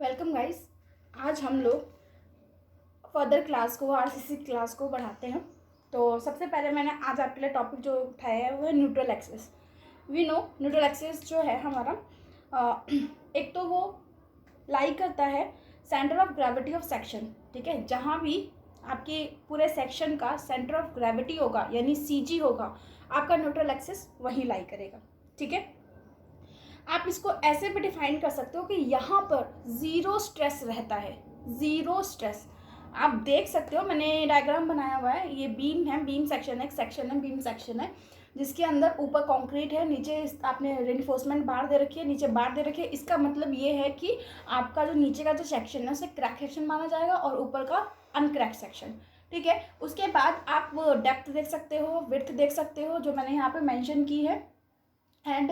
Welcome guys. आज हम लोग फर्दर क्लास को आरसीसी क्लास को बढ़ाते हैं। तो सबसे पहले मैंने आज आपके लिए टॉपिक जो उठाया है वो है neutral axis. We know neutral axis जो है हमारा एक तो वो लाई करता है centre of gravity of section. ठीक है, जहाँ भी आपके पूरे सेक्शन का सेंटर ऑफ ग्रेविटी होगा यानी सीजी होगा, आपका न्यूट्रल एक्सिस वहीं लाई करेगा। ठीक है, आप इसको ऐसे भी डिफाइन कर सकते हो कि यहाँ पर ज़ीरो स्ट्रेस रहता है, ज़ीरो स्ट्रेस। आप देख सकते हो, मैंने डायग्राम बनाया हुआ है। ये बीम है, बीम सेक्शन है, एक सेक्शन है, बीम सेक्शन है, जिसके अंदर ऊपर कंक्रीट है, नीचे आपने रेनफोर्समेंट बार दे रखी है, नीचे बार दे रखी है। इसका मतलब ये है कि आपका जो नीचे का जो सेक्शन है उसे क्रैक सेक्शन माना जाएगा और ऊपर का अनक्रैक सेक्शन। ठीक है, उसके बाद आप डेप्थ देख सकते हो, विड्थ देख सकते हो जो मैंने यहाँ पे मेंशन की है, एंड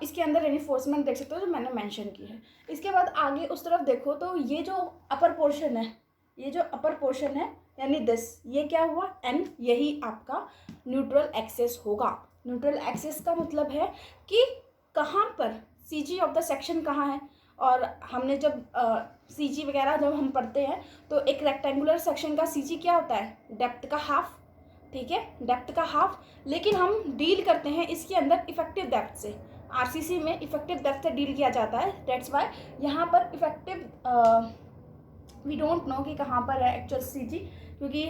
इसके अंदर रेनफोर्समेंट देख सकते हो जो मैंने मेंशन की है। इसके बाद आगे उस तरफ देखो तो ये जो अपर पोर्शन है, ये जो अपर पोर्शन है यानी दिस, ये क्या हुआ एन, यही आपका न्यूट्रल एक्सिस होगा। न्यूट्रल एक्सिस का मतलब है कि कहाँ पर सीजी ऑफ द सेक्शन कहाँ है। और हमने जब सीजी वगैरह जब हम पढ़ते हैं तो एक रेक्टेंगुलर सेक्शन का सीजी क्या होता है, डेप्थ का हाफ। ठीक है, डेप्थ का हाफ। लेकिन हम डील करते हैं इसके अंदर इफेक्टिव डेप्थ से। आरसीसी में इफेक्टिव डेप्थ से डील किया जाता है। दैट्स वाई यहाँ पर इफेक्टिव वी डोंट नो कि कहाँ पर है एक्चुअल सीजी, क्योंकि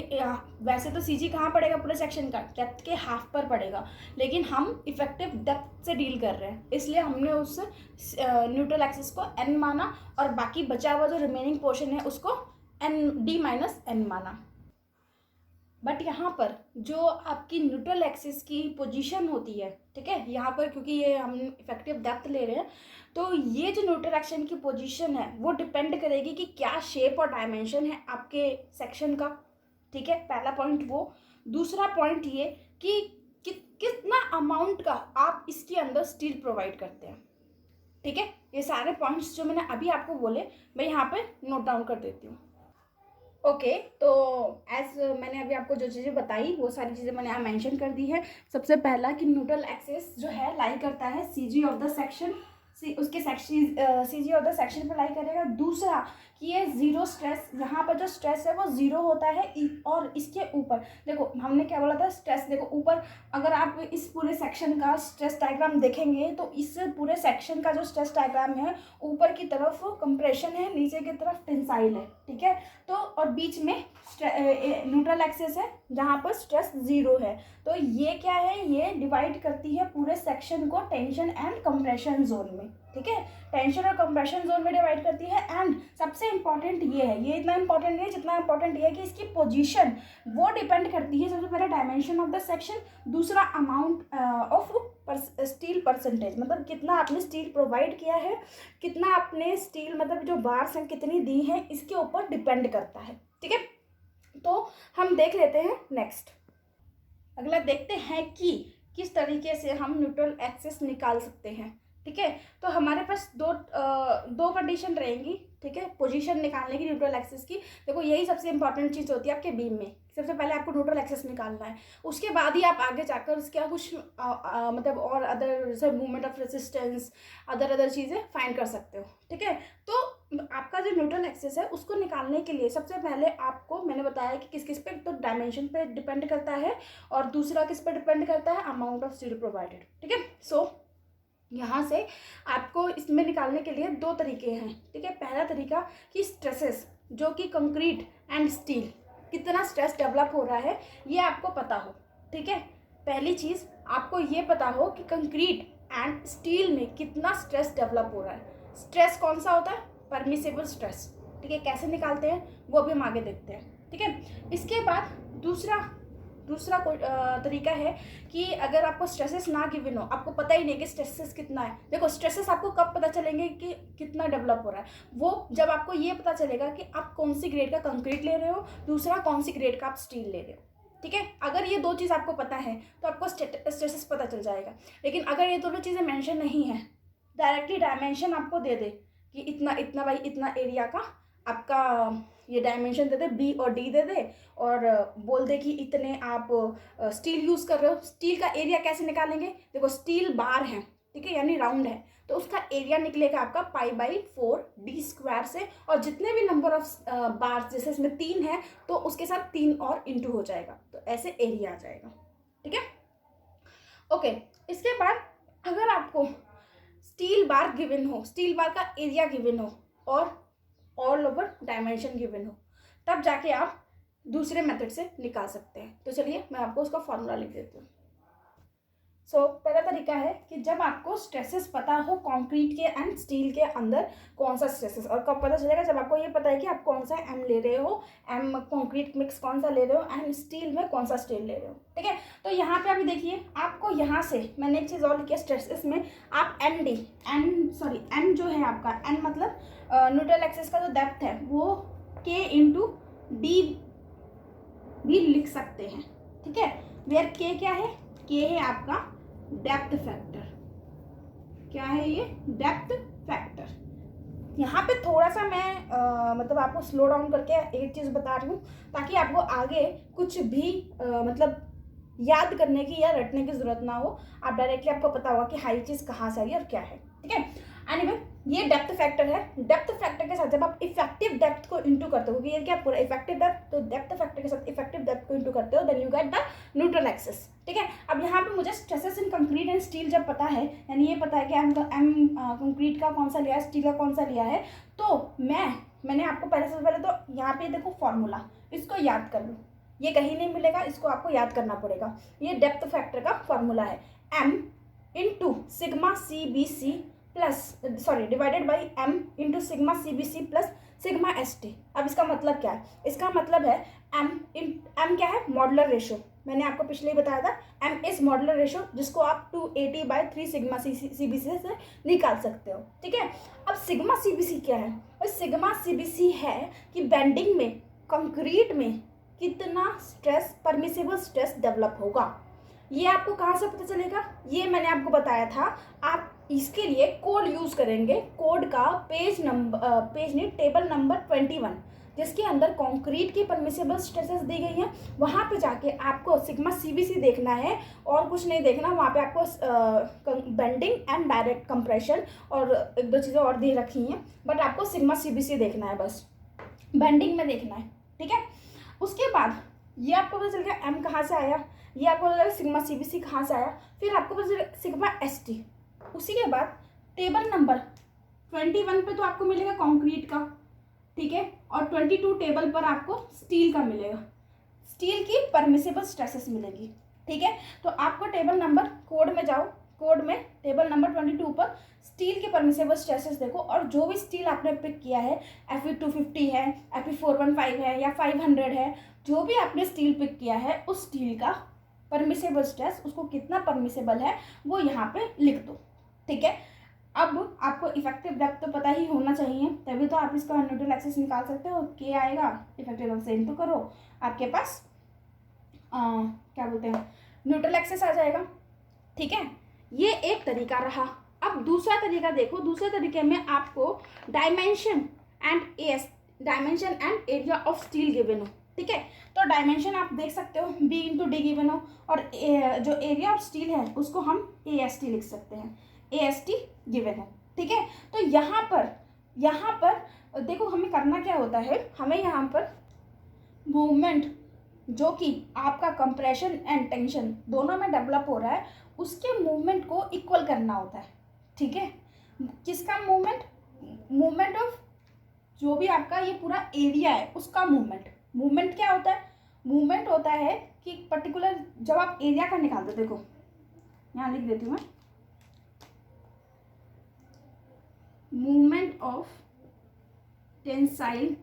वैसे तो सीजी कहाँ पड़ेगा पूरे सेक्शन का, डेप्थ के हाफ पर पड़ेगा, लेकिन हम इफेक्टिव डेप्थ से डील कर रहे हैं, इसलिए हमने उस न्यूट्रल एक्सिस को एन माना और बाकी बचा हुआ जो रिमेनिंग पोर्शन है उसको एन डी माइनस एन माना। बट यहाँ पर जो आपकी न्यूट्रल एक्सिस की पोजीशन होती है, ठीक है, यहाँ पर क्योंकि ये हम इफेक्टिव डेप्थ ले रहे हैं, तो ये जो न्यूट्रल एक्सिस की पोजीशन है वो डिपेंड करेगी कि क्या शेप और डायमेंशन है आपके सेक्शन का। ठीक है, पहला पॉइंट वो। दूसरा पॉइंट ये कि कितना अमाउंट का आप इसके अंदर स्टील प्रोवाइड करते हैं। ठीक है, ये सारे पॉइंट्स जो मैंने अभी आपको बोले मैं यहाँ पे नोट डाउन कर देती हूँ। ओके, तो एज मैंने अभी आपको जो चीज़ें बताई वो सारी चीज़ें मैंने यहाँ मेंशन कर दी है। सबसे पहला कि न्यूट्रल एक्सिस जो है लाई करता है सीजी ऑफ द सेक्शन, उसके सीजी ऑफ द सेक्शन पर लाई करेगा। दूसरा कि ये ज़ीरो स्ट्रेस, यहाँ पर जो स्ट्रेस है वो ज़ीरो होता है। और इसके ऊपर देखो हमने क्या बोला था, स्ट्रेस देखो ऊपर, अगर आप इस पूरे सेक्शन का स्ट्रेस डायग्राम देखेंगे तो इस पूरे सेक्शन का जो स्ट्रेस डायग्राम है, ऊपर की तरफ कंप्रेशन है, नीचे की तरफ टेंसाइल है। ठीक है, तो और बीच में न्यूट्रल एक्सिस है जहाँ पर स्ट्रेस ज़ीरो है। तो ये क्या है, ये डिवाइड करती है पूरे सेक्शन को टेंशन एंड कंप्रेशन जोन में। ठीक है, टेंशन और कंप्रेशन जोन में डिवाइड करती है। एंड सबसे इंपॉर्टेंट ये है, ये इतना इंपॉर्टेंट नहीं है जितना इंपॉर्टेंट ये है कि इसकी पोजीशन वो डिपेंड करती है सबसे पहले डायमेंशन ऑफ द सेक्शन, दूसरा अमाउंट ऑफ स्टील परसेंटेज, मतलब कितना आपने स्टील प्रोवाइड किया है, कितना आपने स्टील मतलब जो बार्स हैं कितनी दी हैं, इसके ऊपर डिपेंड करता है। ठीक है, तो हम देख लेते हैं नेक्स्ट। अगला देखते हैं कि किस तरीके से हम न्यूट्रल एक्सिस निकाल सकते हैं। ठीक है, तो हमारे पास दो कंडीशन रहेंगी। ठीक है, पोजीशन निकालने की न्यूट्रल एक्सिस की। देखो यही सबसे इंपॉर्टेंट चीज़ होती है आपके बीम में। सबसे पहले आपको न्यूट्रल एक्सिस निकालना है, उसके बाद ही आप आगे जाकर उसके कुछ मतलब और अदर जैसे मूवमेंट ऑफ रेजिस्टेंस अदर चीज़ें फाइंड कर सकते हो। ठीक है, तो आपका जो न्यूट्रल एक्सिस है उसको निकालने के लिए सबसे पहले आपको मैंने बताया कि किस किस पे, तो डायमेंशन पे डिपेंड करता है और दूसरा किस पे डिपेंड करता है, अमाउंट ऑफ स्टील प्रोवाइडेड। ठीक है, सो यहाँ से आपको इसमें निकालने के लिए दो तरीके हैं। ठीक है, पहला तरीका कि स्ट्रेसेस जो कि कंक्रीट एंड स्टील कितना स्ट्रेस डेवलप हो रहा है ये आपको पता हो। ठीक है, पहली चीज़ आपको ये पता हो कि कंक्रीट एंड स्टील में कितना स्ट्रेस डेवलप हो रहा है। स्ट्रेस कौन सा होता है, परमिसिबल स्ट्रेस। ठीक है, कैसे निकालते हैं वो भी हम आगे देखते हैं। ठीक है, इसके बाद दूसरा तरीका है कि अगर आपको स्ट्रेसेस ना गिवन हो, आपको पता ही नहीं कि स्ट्रेसेस कितना है। देखो स्ट्रेसेस आपको कब पता चलेंगे कि कितना डेवलप हो रहा है, वो जब आपको ये पता चलेगा कि आप कौन सी ग्रेड का कंक्रीट ले रहे हो, दूसरा कौन सी ग्रेड का आप स्टील ले रहे हो। ठीक है, अगर ये दो चीज़ आपको पता है तो आपको स्ट्रेसेस पता चल जाएगा। लेकिन अगर ये दोनों चीज़ें मेंशन नहीं है, डायरेक्टली डायमेंशन आपको दे दे कि इतना इतना बाई इतना एरिया का आपका ये डायमेंशन दे दे, बी और डी दे दे, और बोल दे कि इतने आप स्टील यूज़ कर रहे हो। स्टील का एरिया कैसे निकालेंगे, देखो स्टील बार है, ठीक है, यानी राउंड है, तो उसका एरिया निकलेगा आपका π/4d² से, और जितने भी नंबर ऑफ बार्स, जैसे इसमें 3 है तो उसके साथ 3 और इंटू हो जाएगा, तो ऐसे एरिया आ जाएगा। ठीक है, ओके। इसके बाद अगर आपको स्टील बार गिवन हो, स्टील बार का एरिया गिवन हो और ऑल ओवर डायमेंशन गिवन हो, तब जाके आप दूसरे मेथड से निकाल सकते हैं। तो चलिए मैं आपको उसका फॉर्मूला लिख देती हूँ। पहला तरीका है कि जब आपको स्ट्रेसेस पता हो कंक्रीट के एंड स्टील के अंदर कौन सा स्ट्रेसेस, और कब पता चलेगा, जब आपको ये पता है कि आप कौन सा एम ले रहे हो, एम कंक्रीट मिक्स कौन सा ले रहे हो, एंड स्टील में कौन सा स्टील ले रहे हो। ठीक है, तो यहाँ पे अभी देखिए आपको यहाँ से मैंने एक चीज़ और लिखी है, स्ट्रेसेस में आप एन जो है आपका, एन मतलब न्यूट्रल एक्सिस का जो डेप्थ है वो k/d भी लिख सकते हैं। ठीक है, वेयर k क्या है, k है आपका डेप्थ फैक्टर। क्या है ये, डेप्थ फैक्टर। यहाँ पे थोड़ा सा मैं मतलब आपको स्लो डाउन करके एक चीज़ बता रही हूँ, ताकि आपको आगे कुछ भी मतलब याद करने की या रटने की जरूरत ना हो, आप डायरेक्टली आपको पता होगा कि हाई चीज़ कहाँ से आई और क्या है। ठीक है, एनीवे ये डेप्थ फैक्टर है। डेप्थ फैक्टर के साथ जब आप इफेक्टिव डेप्थ को इंटू करते हो, क्योंकि ये क्या पूरा इफेक्टिव डेप्थ, तो डेप्थ फैक्टर के साथ इफेक्टिव डेप्थ को इंटू करते हो, then you get the neutral axis. ठीक है, अब यहाँ पे मुझे stresses in concrete and steel जब पता है, यानी ये पता है कि एम कंक्रीट का कौन सा लिया है, स्टील का कौन सा लिया है, तो मैंने आपको पहले से पहले तो यहाँ पे देखो फॉर्मूला, इसको याद कर लो, ये कहीं नहीं मिलेगा, इसको आपको याद करना पड़ेगा। ये डेप्थ फैक्टर का फॉर्मूला है, m into sigma CBC plus divided by m into sigma CBC plus sigma ST। अब इसका मतलब क्या है, इसका मतलब है m क्या है, मॉडुलर रेशो। मैंने आपको पिछले ही बताया था, m इज मॉडुलर रेशो, जिसको आप 280/3 सिग्मा CBC से निकाल सकते हो। ठीक है, अब सिग्मा CBC क्या है, और सिग्मा CBC है कि बेंडिंग में, कंक्रीट में कितना स्ट्रेस, परमिसिबल स्ट्रेस डेवलप होगा। ये आपको कहाँ से पता चलेगा, ये मैंने आपको बताया था। आप इसके लिए कोड यूज करेंगे, कोड का पेज नहीं, टेबल नंबर 21, जिसके अंदर कंक्रीट की परमिसिबल स्ट्रेसेस दी गई हैं। वहाँ पे जाके आपको सिग्मा CBC देखना है और कुछ नहीं देखना। वहाँ पे आपको बेंडिंग एंड डायरेक्ट कंप्रेशन और एक दो चीज़ें और दी रखी हैं, बट आपको सिग्मा CBC देखना है, बस बेंडिंग में देखना है। ठीक है, उसके बाद ये आपको पता चल गया m कहाँ से आया, ये आपको पता चला सिग्मा CBC कहाँ से आया, फिर आपको पता चला सिग्मा ST। उसी के बाद टेबल नंबर 21 पे तो आपको मिलेगा कंक्रीट का, ठीक है, और 22 टेबल पर आपको स्टील का मिलेगा, स्टील की परमिसिबल स्ट्रेसेस मिलेगी। ठीक है, तो आपको टेबल नंबर, कोड में जाओ, कोड में टेबल नंबर 22 पर स्टील के परमिसिबल स्ट्रेसेस देखो, और जो भी स्टील आपने पिक किया है, Fe250 है, Fe415 है या 500 है, जो भी आपने स्टील पिक किया है, उस स्टील का परमिसिबल स्ट्रेस, उसको कितना परमिसिबल है वो यहाँ पे लिख दो। ठीक है, अब आपको इफेक्टिव डेप्थ तो पता ही होना चाहिए, तभी तो आप इसका न्यूट्रल एक्सिस निकाल सकते हो। के आएगा, इफेक्टिव डेप्थ से इनटू करो, आपके पास क्या बोलते हैं, न्यूट्रल एक्सिस आ जाएगा। ठीक है, ये एक तरीका रहा। अब दूसरा तरीका देखो, दूसरे तरीके में आपको dimension and area of steel given हो। ठीक है, तो डायमेंशन आप देख सकते हो B/D गिवन हो, और जो एरिया ऑफ स्टील है उसको हम AST लिख सकते हैं, AST गिवन है। ठीक है, तो यहाँ पर देखो हमें करना क्या होता है, हमें यहाँ पर मूवमेंट जो कि आपका कंप्रेशन एंड टेंशन दोनों में डेवलप हो रहा है, उसके मूवमेंट को इक्वल करना होता है। ठीक है, किसका मूवमेंट ऑफ जो भी आपका ये पूरा एरिया है उसका मूवमेंट क्या होता है, मूवमेंट होता है कि पर्टिकुलर जब आप एरिया का निकालते, देखो यहाँ लिख देती हूँ मैं, मूवमेंट ऑफ टेंसाइल।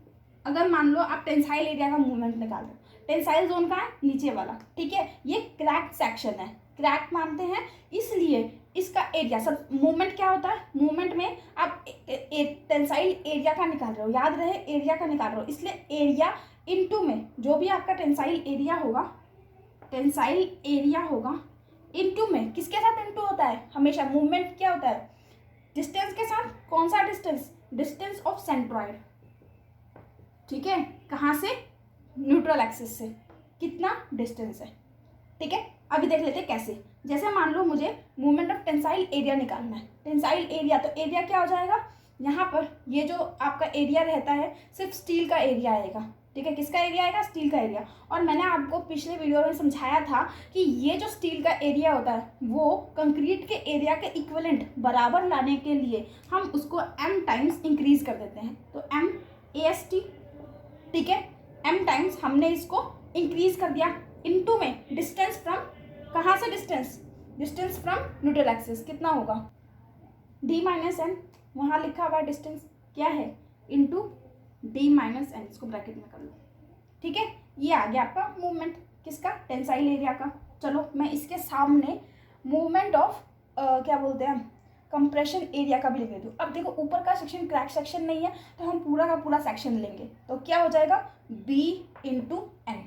अगर मान लो आप टेंसाइल एरिया का मूवमेंट निकाल रहे हो, टेंसाइल जोन का है नीचे वाला, ठीक है, ये क्रैक सेक्शन है, क्रैक मानते हैं, इसलिए इसका एरिया सब मूवमेंट क्या होता है, मूवमेंट में आप टेंसाइल एरिया का निकाल रहे हो, याद रहे एरिया का निकाल रहे हो, इसलिए एरिया इनटू में जो भी आपका टेंसाइल एरिया होगा इनटू में किसके साथ इनटू होता है, हमेशा मूवमेंट क्या होता है, डिस्टेंस के साथ। कौन सा डिस्टेंस ऑफ सेंट्रॉइड। ठीक है, कहाँ से, न्यूट्रल एक्सिस से कितना डिस्टेंस है। ठीक है, अभी देख लेते हैं कैसे। जैसे मान लो मुझे मूवमेंट ऑफ टेंसाइल एरिया निकालना है। टेंसाइल एरिया, तो एरिया क्या हो जाएगा, यहाँ पर ये जो आपका एरिया रहता है सिर्फ स्टील का एरिया आएगा, ठीक है। किसका एरिया आएगा, स्टील का एरिया। और मैंने आपको पिछले वीडियो में समझाया था कि ये जो स्टील का एरिया होता है वो कंक्रीट के एरिया के इक्विवेलेंट बराबर लाने के लिए हम उसको m टाइम्स इंक्रीज कर देते हैं। तो m AST, ठीक है, m टाइम्स हमने इसको इंक्रीज कर दिया इनटू में डिस्टेंस फ्रॉम, कहाँ से डिस्टेंस फ्रॉम न्यूट्रल एक्सिस कितना होगा, d माइनस एन, वहाँ लिखा हुआ डिस्टेंस क्या है, इनटू d माइनस एन, इसको ब्रैकेट में कर लो, ठीक है। ये आ गया आपका मूवमेंट किसका, टेंसाइल एरिया का। चलो मैं इसके सामने मूवमेंट ऑफ क्या बोलते हैं कंप्रेशन एरिया का भी लिख देती हूँ। अब देखो ऊपर का सेक्शन क्रैक सेक्शन नहीं है तो हम पूरा का पूरा सेक्शन लेंगे, तो क्या हो जाएगा b इंटू एन,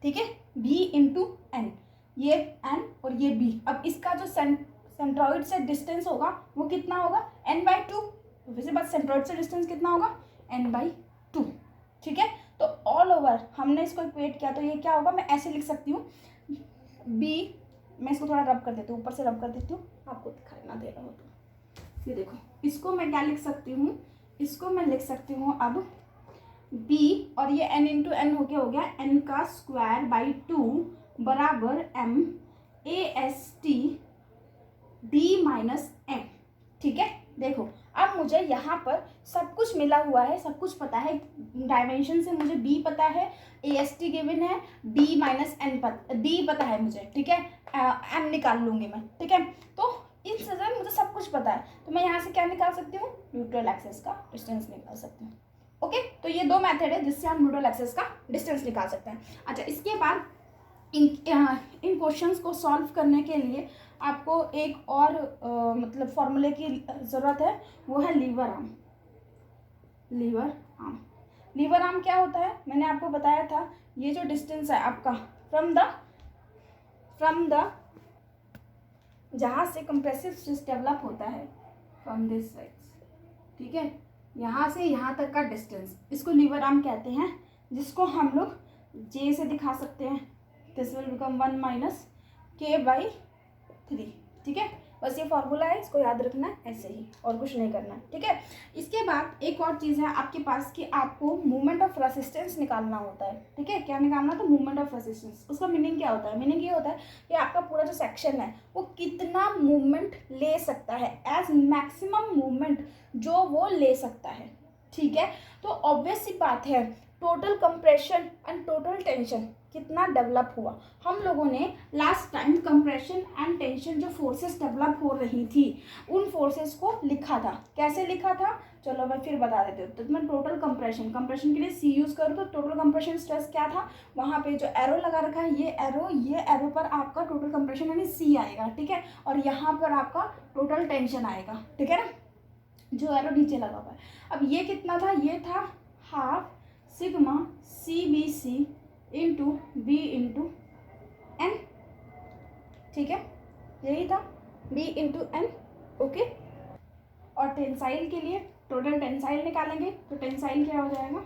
ठीक है, b इंटू एन, ये n और ये b। अब इसका जो सेंट्रॉइड से डिस्टेंस होगा वो कितना होगा, n/2। वैसे बात सेंट्रॉइड से डिस्टेंस कितना होगा, n/2, ठीक है। तो ऑल ओवर हमने इसको इक्वेट किया, तो ये क्या होगा, मैं ऐसे लिख सकती हूँ b, मैं इसको थोड़ा रब कर देती हूँ, ऊपर से रब कर देती हूँ, आपको दिखाई ना दे रहा हो तो ये देखो, इसको मैं क्या लिख सकती हूँ, इसको मैं लिख सकती हूँ अब b, और ये n इंटू एन हो गया n का स्क्वायर बाई 2 बराबर m AST d minus m, ठीक है। देखो अब मुझे यहाँ पर सब कुछ मिला हुआ है, सब कुछ पता है, डायमेंशन से मुझे b पता है, AST गिवन है, d माइनस एन d पता है मुझे, ठीक है, m निकाल लूँगी मैं, ठीक है। तो इन से मुझे सब कुछ पता है, तो मैं यहाँ से क्या निकाल सकती हूँ, न्यूट्रल एक्सिस का डिस्टेंस निकाल सकती हूँ। ओके, तो ये दो मेथड है जिससे हम न्यूट्रल एक्सिस का डिस्टेंस निकाल सकते हैं। अच्छा, इसके बाद इन क्वेश्चंस को सॉल्व करने के लिए आपको एक और मतलब फॉर्मूले की ज़रूरत है, वो है लीवर आर्म। लीवर आर्म क्या होता है, मैंने आपको बताया था, ये जो डिस्टेंस है आपका फ्रॉम द जहाँ से कंप्रेसिव स्ट्रेस डेवलप होता है, फ्रॉम दिस साइड, ठीक है, यहाँ से यहाँ तक का डिस्टेंस, इसको लीवर आर्म कहते हैं, जिसको हम लोग J से दिखा सकते हैं। This will become 1 minus K/3, ठीक है। बस ये फॉर्मूला है, इसको याद रखना है ऐसे ही, और कुछ नहीं करना है, ठीक है। इसके बाद एक और चीज़ है आपके पास कि आपको मूवमेंट ऑफ रेसिस्टेंस निकालना होता है, ठीक है। क्या निकालना, तो मूवमेंट ऑफ रेसिस्टेंस। उसका मीनिंग क्या होता है, मीनिंग ये होता है कि आपका पूरा जो सेक्शन है वो कितना मूवमेंट ले सकता है, एज मैक्सिमम मूवमेंट जो वो ले सकता है, ठीक है। तो ऑब्वियस सी बात है, total compression and total tension कितना डेवलप हुआ। हम लोगों ने last time compression and tension जो फोर्सेस डेवलप हो रही थी उन फोर्सेस को लिखा था। कैसे लिखा था, चलो मैं फिर बता देती हूँ। तो मैं टोटल कंप्रेशन के लिए C यूज़ करूँ तो टोटल कंप्रेशन स्ट्रेस क्या था, वहाँ पे जो एरो लगा रखा है ये एरो पर आपका टोटल कंप्रेशन यानी C आएगा, ठीक है। और यहाँ पर आपका टोटल टेंशन आएगा, ठीक है ना, जो एरो नीचे लगा हुआ है। अब ये कितना था, ये था half sigma CBC into B into N, ठीक है, यही था B इंटू एन, ओके। और टेंसाइल के लिए टोटल टेंसाइल निकालेंगे, तो टेंसाइल क्या हो जाएगा,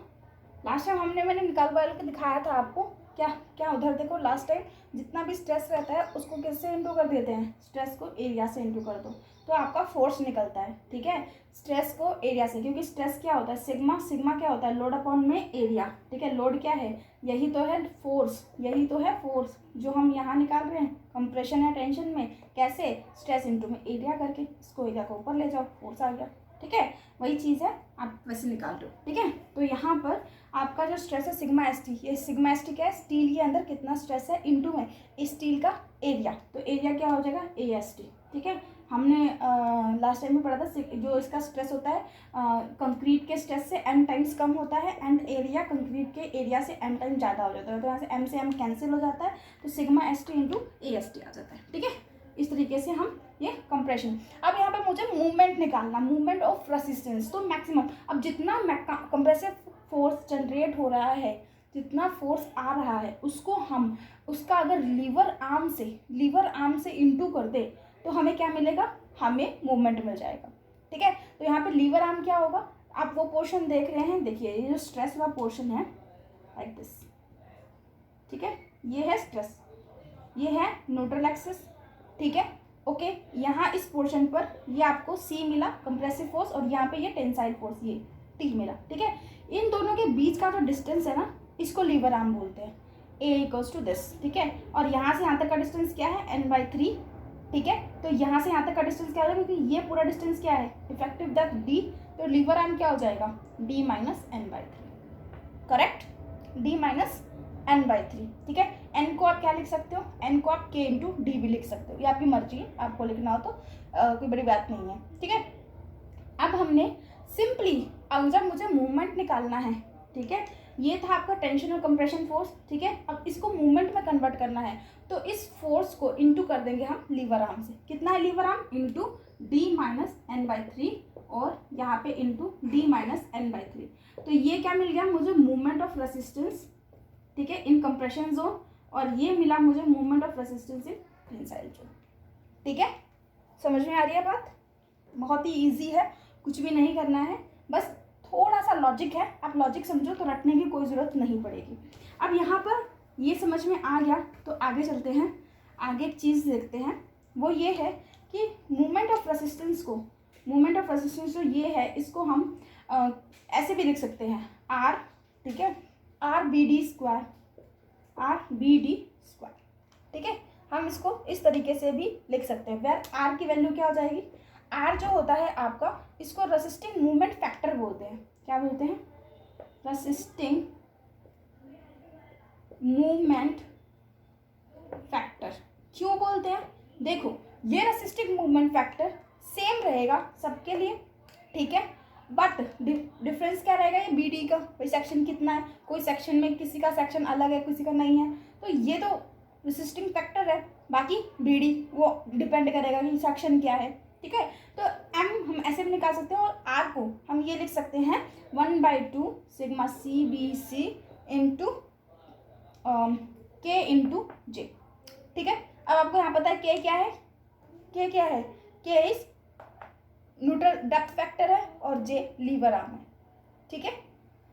लास्ट टाइम मैंने निकाल के दिखाया था आपको, क्या उधर देखो, लास्ट टाइम जितना भी स्ट्रेस रहता है उसको किससे इंटू कर देते हैं, स्ट्रेस को एरिया से इंटू कर दो तो आपका फोर्स निकलता है, ठीक है। स्ट्रेस को एरिया से, क्योंकि स्ट्रेस क्या होता है, सिग्मा क्या होता है, लोड अपॉन में एरिया, ठीक है। लोड क्या है, यही तो है फोर्स जो हम यहाँ निकाल रहे हैं कंप्रेशन या टेंशन में, कैसे, स्ट्रेस इंटू में एरिया करके, इसको एरिया को ऊपर ले जाओ, फोर्स आ गया, ठीक है। वही चीज़ है, आप वैसे निकाल दो, ठीक है। तो यहाँ पर आपका जो स्ट्रेस है सिग्मा ST, ये सिग्मा ST क्या है, स्टील के अंदर कितना स्ट्रेस है इंटू में स्टील का एरिया, तो एरिया क्या हो जाएगा AST, ठीक है। हमने लास्ट टाइम में पढ़ा था जो इसका स्ट्रेस होता है कंक्रीट के स्ट्रेस से m टाइम्स कम होता है, एंड एरिया कंक्रीट के एरिया से m टाइम ज़्यादा हो जाता है, तो यहाँ से m से m कैंसिल हो जाता है, तो सिग्मा ST इंटू AST आ जाता है, ठीक है। इस तरीके से हम ये कंप्रेशन। अब यहाँ पे मुझे मूवमेंट निकालना, मूवमेंट ऑफ रेसिस्टेंस, तो मैक्सिमम, अब जितना कंप्रेसिव फोर्स जनरेट हो रहा है, जितना फोर्स आ रहा है उसका अगर लीवर आर्म से इंटू कर दे तो हमें क्या मिलेगा, हमें मूवमेंट मिल जाएगा, ठीक है। तो यहाँ पे लीवर आर्म क्या होगा, आप वो पोर्शन देख रहे हैं, देखिए ये जो स्ट्रेस वाला पोर्शन है लाइक दिस, ठीक है, ये है स्ट्रेस, ये है न्यूट्रल एक्सिस, ठीक है। ओके, यहाँ इस पोर्शन पर ये आपको C मिला कंप्रेसिव फोर्स, और यहाँ पे ये टेंसाइल फोर्स ये T मिला, ठीक है। इन दोनों के बीच का जो डिस्टेंस है ना, इसको लीवर आर्म बोलते हैं, A = दिस, ठीक है। और यहाँ से यहाँ तक का डिस्टेंस क्या है, n/3, ठीक है। तो यहाँ से यहाँ तक का डिस्टेंस क्या होगा, क्योंकि ये पूरा डिस्टेंस क्या है, इफेक्टिव डेप्थ D, तो लीवर आर्म क्या हो जाएगा, D - n/3, correct, D - n/3, ठीक है। n को आप क्या लिख सकते हो, n को आप K × D भी लिख सकते हो, ये आपकी मर्जी है, आपको लिखना हो तो कोई बड़ी बात नहीं है, ठीक है। अब हमने सिंपली, अब जब मुझे मूवमेंट निकालना है, ठीक है, ये था आपका टेंशन और कंप्रेशन फोर्स, ठीक है। अब इसको मूवमेंट में कन्वर्ट करना है, तो इस फोर्स को इनटू कर देंगे हम लीवर आर्म से। कितना है liver arm, into D - n/3, और यहाँ पे इनटू D - n/3। तो ये क्या मिल गया मुझे, मूवमेंट ऑफ रेसिस्टेंस, ठीक है, इन कंप्रेशन जोन, और ये मिला मुझे movement of resistance in tensile zone, ठीक है। समझ में आ रही है बात, बहुत ही ईजी है, कुछ भी नहीं करना है, बस थोड़ा सा लॉजिक है, आप लॉजिक समझो तो रटने की कोई ज़रूरत नहीं पड़ेगी। अब यहाँ पर ये समझ में आ गया, तो आगे चलते हैं, आगे एक चीज़ देखते हैं, वो ये है कि मूवमेंट ऑफ रेसिस्टेंस को, मूवमेंट ऑफ रेसिस्टेंस जो ये है, इसको हम ऐसे भी लिख सकते हैं, R, ठीक है, RBD², ठीक है। हम इसको इस तरीके से भी लिख सकते हैं, वेयर R की वैल्यू क्या हो जाएगी, R जो होता है आपका, इसको रेसिस्टिंग मूवमेंट फैक्टर बोलते हैं, क्या बोलते हैं, रेसिस्टिंग मूवमेंट फैक्टर। क्यों बोलते हैं, देखो ये रेसिस्टिंग मूवमेंट फैक्टर सेम रहेगा सबके लिए, ठीक है, बट डिफरेंस क्या रहेगा, ये BD का, भाई सेक्शन कितना है, कोई सेक्शन में किसी का सेक्शन अलग है, किसी का नहीं है, तो ये तो रेसिस्टिंग फैक्टर है, बाकी BD वो डिपेंड करेगा कि सेक्शन क्या है, ठीक है। तो M हम ऐसे भी निकाल सकते हैं, और R को हम ये लिख सकते हैं 1/2 sigma CBC into K × J, ठीक है। अब आपको यहाँ पता है K क्या है, K क्या है, K is neutral depth factor है, और J लीवर आर्म है, ठीक है।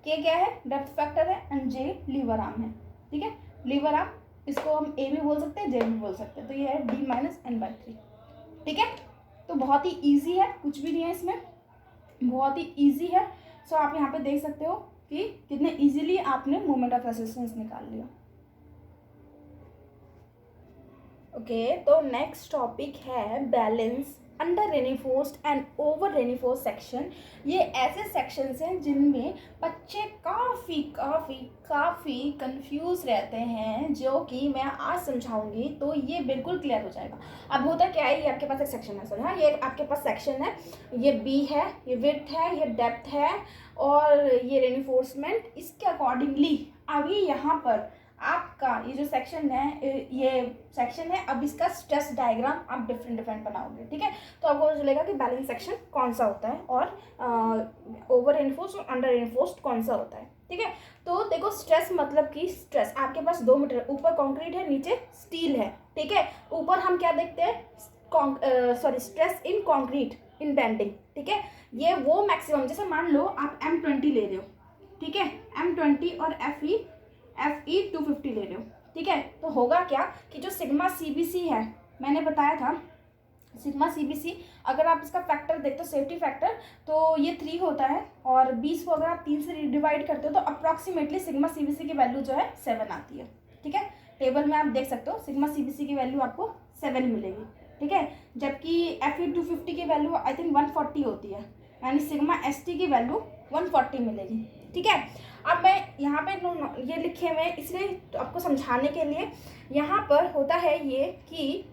K क्या है, डेप्थ फैक्टर है, एंड J लीवर आर्म है, ठीक है। लीवर आर्म, इसको हम A भी बोल सकते हैं, J भी बोल सकते हैं, तो ये है D - n/3, ठीक है। तो बहुत ही इजी है, कुछ भी नहीं है इसमें, बहुत ही इजी है। सो आप यहाँ पे देख सकते हो कि कितने इजीली आपने मोमेंट ऑफ रेसिस्टेंस निकाल लिया। ओके, तो नेक्स्ट टॉपिक है balance under reinforced and over reinforced section. ये ऐसे सेक्शंस हैं जिनमें बच्चे काफ़ी कंफ्यूज रहते हैं, जो कि मैं आज समझाऊंगी तो ये बिल्कुल क्लियर हो जाएगा। अब होता क्या है, ये आपके पास एक सेक्शन है, सॉरी हाँ, ये आपके पास सेक्शन है, ये B है, ये विड्थ है, ये डेप्थ है, और ये रेनिफोर्समेंट, इसके अकॉर्डिंगली अभी यहाँ पर आपका ये जो सेक्शन है, ये सेक्शन है, अब इसका स्ट्रेस डायग्राम आप डिफरेंट बनाओगे, ठीक है। तो आपको पता चलेगा कि बैलेंस सेक्शन कौन सा होता है, और ओवर रेनफोर्स्ड और अंडर रेनफोर्स्ड कौन सा होता है, ठीक है। तो देखो स्ट्रेस मतलब कि स्ट्रेस आपके पास 2 मीटर, ऊपर कंक्रीट है, नीचे स्टील है, ठीक है। ऊपर हम क्या देखते हैं, stress in concrete in bending, ठीक है। ये वो मैक्सिमम, जैसे मान लो आप M20 ले रहे हो, ठीक है, M20 और FE 250 ले रहे हो, ठीक है। तो होगा क्या कि जो सिग्मा CBC है, मैंने बताया था सिग्मा CBC, अगर आप इसका फैक्टर देखते हो, सेफ्टी फैक्टर, तो ये 3 होता है, और 20 को अगर आप 3 से डिवाइड करते हो तो अप्रॉक्सीमेटली सिग्मा CBC की वैल्यू जो है 7 आती है, ठीक है। टेबल में आप देख सकते हो सिग्मा CBC की वैल्यू आपको 7 मिलेगी, ठीक है। जबकि FE 250 की वैल्यू आई थिंक 140 होती है, यानी सिग्मा ST की वैल्यू 140 मिलेगी, ठीक है। अब मैं यहाँ पे ये लिखे हुए इसलिए तो आपको समझाने के लिए, यहाँ पर होता है ये कि,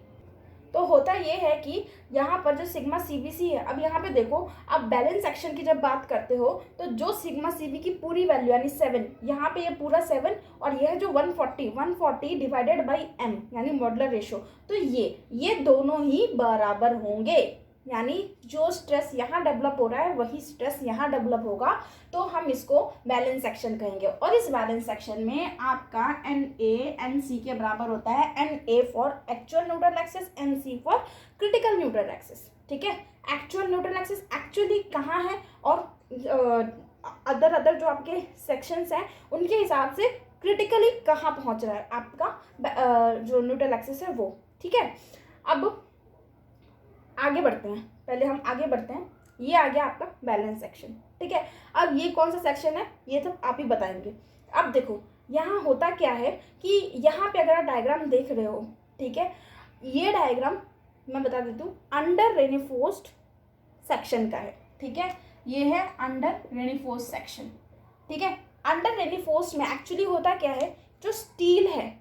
तो होता ये है कि यहाँ पर जो सिग्मा CBC है, अब यहाँ पे देखो आप बैलेंस सेक्शन की जब बात करते हो, तो जो सिग्मा CB की पूरी वैल्यू यानी 7, यहाँ पे ये पूरा 7, और ये है जो 140 डिवाइडेड बाई M यानी मॉडुलर रेशो, तो ये दोनों ही बराबर होंगे, यानी जो स्ट्रेस यहाँ डेवलप हो रहा है वही स्ट्रेस यहाँ डेवलप होगा, तो हम इसको बैलेंस सेक्शन कहेंगे। और इस बैलेंस सेक्शन में आपका NA NC के बराबर होता है, NA for actual neutral axis, NC for critical neutral axis, ठीक है। एक्चुअल न्यूट्रल एक्सिस एक्चुअली कहाँ है, और अदर जो आपके सेक्शंस हैं उनके हिसाब से क्रिटिकली कहाँ पहुँच रहा है आपका जो न्यूट्रल एक्सिस है वो, ठीक है। अब आगे बढ़ते हैं, पहले हम आगे बढ़ते हैं। ये आ गया आपका बैलेंस सेक्शन, ठीक है। अब ये कौन सा सेक्शन है ये तो आप ही बताएंगे। अब देखो यहाँ होता क्या है कि यहाँ पे अगर आप डायग्राम देख रहे हो, ठीक है, ये डायग्राम मैं बता देती हूँ अंडर रेनिफोर्स्ड सेक्शन का है, ठीक है। ये है अंडर रेनिफोर्स्ड सेक्शन, ठीक है। अंडर रेनिफोर्स्ड में एक्चुअली होता क्या है, जो स्टील है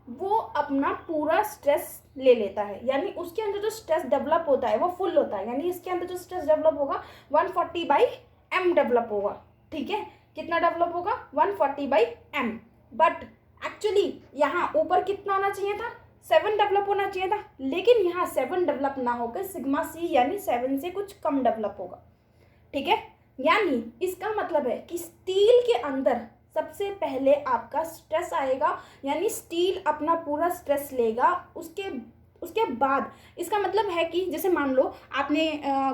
वो अपना पूरा स्ट्रेस ले लेता है, यानी उसके अंदर जो स्ट्रेस डेवलप होता है वो फुल होता है, यानी इसके अंदर जो स्ट्रेस डेवलप होगा 140/m डेवलप होगा, ठीक है। कितना डेवलप होगा 140/m, बट एक्चुअली यहाँ ऊपर कितना होना चाहिए था 7 डेवलप होना चाहिए था, लेकिन यहाँ 7 डेवलप ना होकर सिग्मा सी यानी 7 से कुछ कम डेवलप होगा, ठीक है। यानी इसका मतलब है कि स्टील के अंदर सबसे पहले आपका स्ट्रेस आएगा, यानी स्टील अपना पूरा स्ट्रेस लेगा, उसके बाद इसका मतलब है कि जैसे मान लो आपने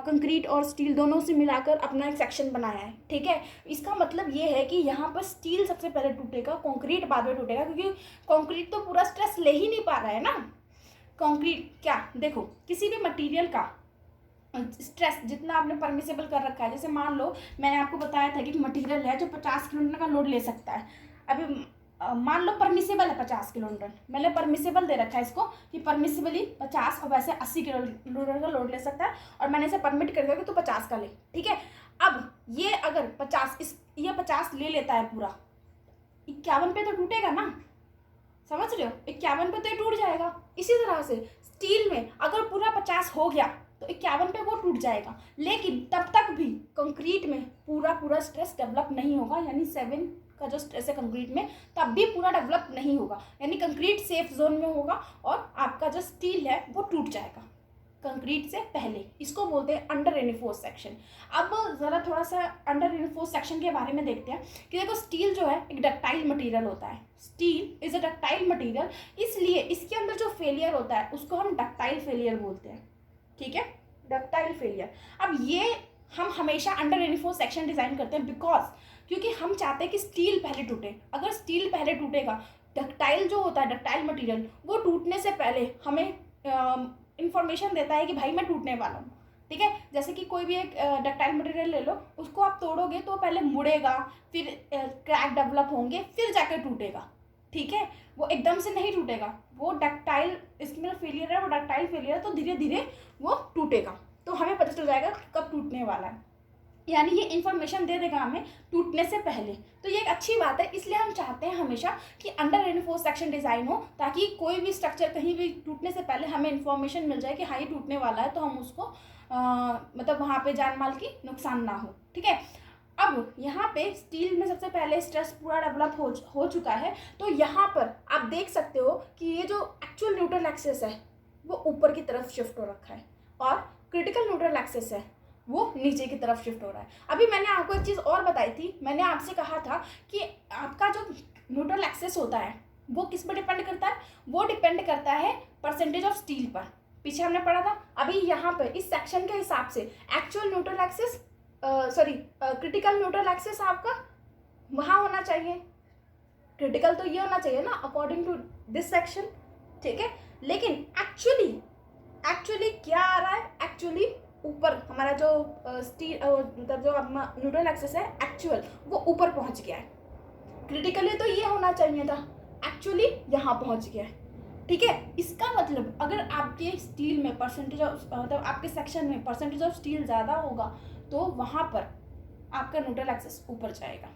कंक्रीट और स्टील दोनों से मिलाकर अपना एक सेक्शन बनाया है, ठीक है। इसका मतलब ये है कि यहाँ पर स्टील सबसे पहले टूटेगा, कंक्रीट बाद में टूटेगा, क्योंकि कंक्रीट तो पूरा स्ट्रेस ले ही नहीं पा रहा है ना। कंक्रीट क्या, देखो किसी भी मटेरियल का स्ट्रेस जितना आपने परमिसेबल कर रखा है, जैसे मान लो मैंने आपको बताया था कि मटेरियल है जो 50 किलोन्यूटन का लोड ले सकता है। अभी मान लो परमिसेबल है 50 किलोन्यूटन, मैंने परमिसेबल दे रखा है इसको कि परमिसेबली 50 और वैसे 80 किलोन्यूटन का लोड ले सकता है, और मैंने इसे परमिट कर दिया कि तू 50 का ले, ठीक है। अब ये अगर 50 ये 50 ले लेता है पूरा, 51 पे तो टूटेगा ना, समझ रहे हो, 51 पे तो ये टूट जाएगा। इसी तरह से स्टील में अगर पूरा 50 हो गया तो 51 पे वो टूट जाएगा, लेकिन तब तक भी कंक्रीट में पूरा स्ट्रेस डेवलप नहीं होगा, यानी 7 का जो स्ट्रेस है कंक्रीट में तब भी पूरा डेवलप नहीं होगा, यानी कंक्रीट सेफ जोन में होगा और आपका जो स्टील है वो टूट जाएगा कंक्रीट से पहले। इसको बोलते हैं अंडर रेनिफोर्स सेक्शन। अब ज़रा थोड़ा सा अंडर रेनिफोर्स सेक्शन के बारे में देखते हैं कि देखो स्टील जो है एक डक्टाइल मटेरियल होता है, steel is a ductile material, इसलिए इसके अंदर जो फेलियर होता है उसको हम डक्टाइल फेलियर बोलते हैं, ठीक है, डक्टाइल फेलियर। अब ये हम हमेशा अंडर रेनिफोर्स सेक्शन डिज़ाइन करते हैं बिकॉज क्योंकि हम चाहते हैं कि स्टील पहले टूटे। अगर स्टील पहले टूटेगा, डक्टाइल जो होता है डक्टाइल मटेरियल वो टूटने से पहले हमें इंफॉर्मेशन देता है कि भाई मैं टूटने वाला हूँ, ठीक है। जैसे कि कोई भी एक डक्टाइल मटेरियल ले लो, उसको आप तोड़ोगे तो पहले मुड़ेगा, फिर क्रैक डेवलप होंगे, फिर जाकर टूटेगा, ठीक है। वो एकदम से नहीं टूटेगा, वो डक्टाइल इसमें फेलियर है, वो डक्टाइल फेलियर है, तो धीरे धीरे वो टूटेगा, तो हमें पता चल जाएगा कब टूटने वाला है, यानी ये इन्फॉर्मेशन दे देगा हमें टूटने से पहले। तो ये एक अच्छी बात है, इसलिए हम चाहते हैं हमेशा कि अंडर रेनिफोर्स सेक्शन डिज़ाइन हो, ताकि कोई भी स्ट्रक्चर कहीं भी टूटने से पहले हमें इन्फॉर्मेशन मिल जाए कि हाँ ये टूटने वाला है, तो हम उसको मतलब वहाँ पे जान माल की नुकसान ना हो, ठीक है। अब यहाँ पे स्टील में सबसे पहले स्ट्रेस पूरा डेवलप हो चुका है, तो यहाँ पर आप देख सकते हो कि ये जो एक्चुअल न्यूट्रल एक्सिस है वो ऊपर की तरफ शिफ्ट हो रखा है, और क्रिटिकल न्यूट्रल एक्सिस है वो नीचे की तरफ शिफ्ट हो रहा है। अभी मैंने आपको एक चीज़ और बताई थी, मैंने आपसे कहा था कि आपका जो न्यूट्रल एक्सिस होता है वो किस पर डिपेंड करता है, वो डिपेंड करता है परसेंटेज ऑफ स्टील पर, पीछे हमने पढ़ा था। अभी यहाँ पर इस सेक्शन के हिसाब से actual neutral axis critical neutral axis आपका वहाँ होना चाहिए, क्रिटिकल तो ये होना चाहिए ना अकॉर्डिंग टू दिस सेक्शन, ठीक है। लेकिन एक्चुअली क्या आ रहा है, एक्चुअली ऊपर हमारा जो स्टील मतलब जो न्यूट्रल एक्सिस है एक्चुअल वो ऊपर पहुंच गया है, क्रिटिकली तो ये होना चाहिए था, एक्चुअली यहाँ पहुंच गया है, ठीक है। इसका मतलब अगर आपके स्टील में परसेंटेज ऑफ मतलब आपके सेक्शन में परसेंटेज ऑफ स्टील ज़्यादा होगा तो वहाँ पर आपका न्यूट्रल एक्सिस ऊपर जाएगा,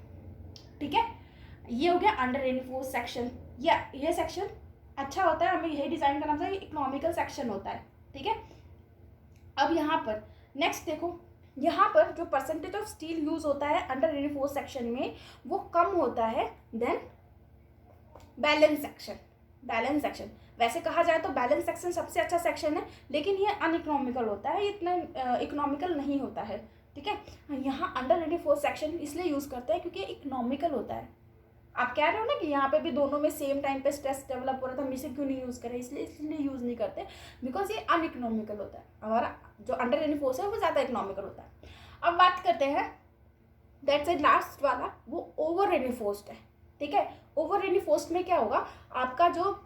ठीक है। ये हो गया अंडर रेनिफोर्स सेक्शन। ये सेक्शन अच्छा होता है, हमें यही डिज़ाइन करना चाहिए, इकोनॉमिकल सेक्शन होता है, ठीक है। अब यहाँ पर नेक्स्ट देखो, यहाँ पर जो परसेंटेज ऑफ स्टील यूज होता है अंडर रेनिफोर्स सेक्शन में वो कम होता है देन बैलेंस सेक्शन। वैसे कहा जाए तो बैलेंस सेक्शन सबसे अच्छा सेक्शन है, लेकिन ये अनइकोनॉमिकल होता है, इतना इकोनॉमिकल नहीं होता है, ठीक है। यहाँ अंडर रेनिफोर्स सेक्शन इसलिए यूज़ करते हैं क्योंकि इकोनॉमिकल होता है। आप कह रहे हो ना कि यहाँ पे भी दोनों में सेम टाइम पे स्ट्रेस डेवलप हो रहा था, हम इसे क्यों नहीं यूज़ करें, इसलिए यूज़ नहीं करते बिकॉज ये अनइकोनॉमिकल होता है। हमारा जो अंडर रेनिफोर्स है वो ज़्यादा इकोनॉमिकल होता है। अब बात करते हैं दैट्स इट लास्ट वाला, वो ओवर रेनिफोर्स्ड है, ठीक है। ओवर रेनिफोर्स्ड में क्या होगा, आपका जो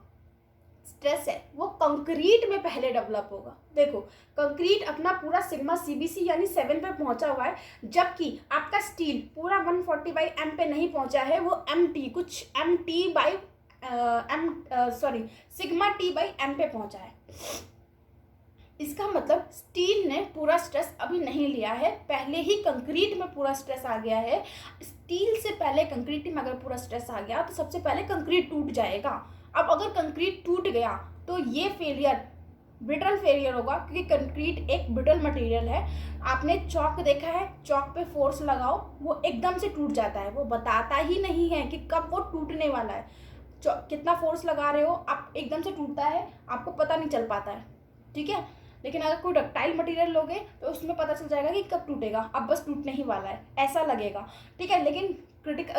स्ट्रेस है वो कंक्रीट में पहले डेवलप होगा। देखो कंक्रीट अपना पूरा सिग्मा सीबीसी यानी 7 पे पहुंचा हुआ है, जबकि आपका स्टील पूरा 140/m पे नहीं पहुंचा है, वो mt कुछ सिग्मा t/m पे पहुंचा है। इसका मतलब स्टील ने पूरा स्ट्रेस अभी नहीं लिया है, पहले ही कंक्रीट में पूरा स्ट्रेस आ गया है। स्टील से पहले कंक्रीट में अगर पूरा स्ट्रेस आ गया तो सबसे पहले कंक्रीट टूट जाएगा। अब अगर कंक्रीट टूट गया तो ये फेलियर ब्रिटल फेलियर होगा, क्योंकि कंक्रीट एक ब्रिटल मटेरियल है। आपने चौक देखा है, चौक पे फोर्स लगाओ वो एकदम से टूट जाता है, वो बताता ही नहीं है कि कब वो टूटने वाला है। कितना फोर्स लगा रहे हो आप, एकदम से टूटता है, आपको पता नहीं चल पाता है, ठीक है। लेकिन अगर कोई डक्टाइल मटेरियल लोगे तो उसमें पता चल जाएगा कि कब टूटेगा, अब बस टूटने ही वाला है, ऐसा लगेगा, ठीक है। लेकिन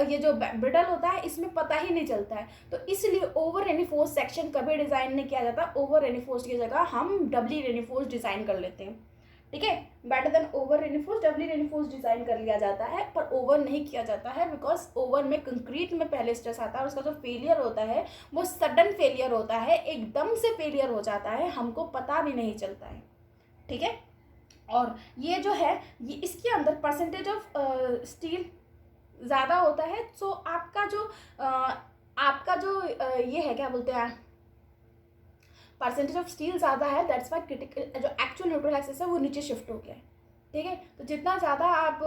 ये जो ब्रिटल होता है इसमें पता ही नहीं चलता है। तो इसलिए ओवर रेनिफोर्स सेक्शन कभी डिज़ाइन नहीं किया जाता, ओवर रेनिफोर्स की जगह हम डबली रेनिफोर्स डिज़ाइन कर लेते हैं, ठीक है। बेटर देन ओवर रेनिफोर्स डबली रेनिफोर्स डिज़ाइन कर लिया जाता है, पर ओवर नहीं किया जाता है, बिकॉज ओवर में कंक्रीट में पहले स्ट्रेस आता है और उसका जो फेलियर होता है वो सडन फेलियर होता है, एकदम से फेलियर हो जाता है, हमको पता भी नहीं चलता है, ठीक है। और ये जो है ये इसके अंदर परसेंटेज ऑफ स्टील ज़्यादा होता है, सो आपका जो ये है क्या बोलते हैं, परसेंटेज ऑफ स्टील ज़्यादा है, दैट्स वाई क्रिटिकल जो एक्चुअल न्यूट्रल एक्सिस है वो नीचे शिफ्ट हो गया है, ठीक है। तो जितना ज़्यादा आप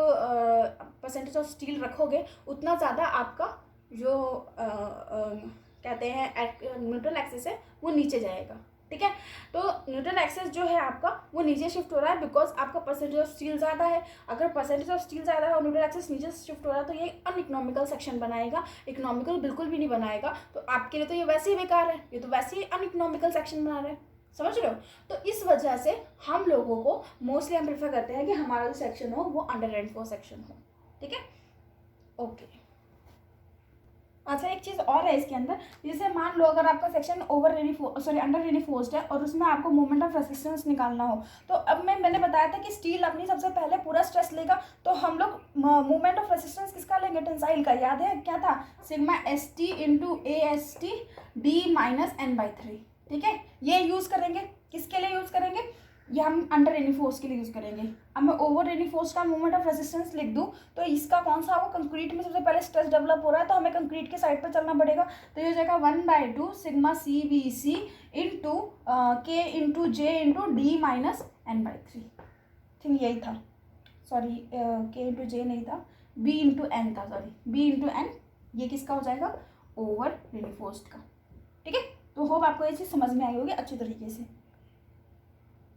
परसेंटेज ऑफ स्टील रखोगे उतना ज़्यादा आपका जो कहते हैं न्यूट्रल एक्सिस है वो नीचे जाएगा, ठीक है। तो न्यूट्रल एक्सिस जो है आपका वो नीचे शिफ्ट हो रहा है बिकॉज आपका परसेंटेज ऑफ स्टील ज़्यादा है। अगर परसेंटेज ऑफ स्टील ज़्यादा है और न्यूट्रल एक्सिस नीचे शिफ्ट हो रहा है तो ये अनइकोनॉमिकल सेक्शन बनाएगा, इकोनॉमिकल बिल्कुल भी नहीं बनाएगा। तो आपके लिए तो ये वैसे ही बेकार है, ये तो वैसे ही अनइकोनॉमिकल सेक्शन बना रहे हैं, समझ रहे हो। तो इस वजह से हम लोगों को मोस्टली हम प्रेफर करते हैं कि हमारा जो सेक्शन हो वो अंडर रेनिफोर्स सेक्शन हो, ठीक है, ओके। अच्छा एक चीज़ और है इसके अंदर, जैसे मान लो अगर आपका सेक्शन अंडर रेनिफोर्स्ड है और उसमें आपको मोमेंट ऑफ रेसिस्टेंस निकालना हो, तो अब मैंने बताया था कि स्टील अपनी सबसे पहले पूरा स्ट्रेस लेगा, तो हम लोग मोमेंट ऑफ रेसिस्टेंस किसका लेंगे, टेंसाइल का। याद है क्या था, sigma ST into AST D-N/3, ठीक है। ये यूज़ करेंगे, किसके लिए यूज़ करेंगे, ये हम अंडर रेनिफोर्स के लिए यूज़ करेंगे। अब मैं ओवर रेनिफोर्स का मोमेंट ऑफ रेजिस्टेंस लिख दूँ तो इसका कौन सा होगा, कंक्रीट में सबसे पहले स्ट्रेस डेवलप हो रहा है तो हमें कंक्रीट के साइड पर चलना पड़ेगा, तो ये हो जाएगा 1/2 sigma CVC into K into J into D-N/3, ठीक यही था, सॉरी K इंटू J नहीं था, B इंटू N था, सॉरी B इंटू N, ये किसका हो जाएगा, ओवर रेनिफोर्स्ड का, ठीक है। तो होप आपको ये चीज़ समझ में आई होगी अच्छी तरीके से।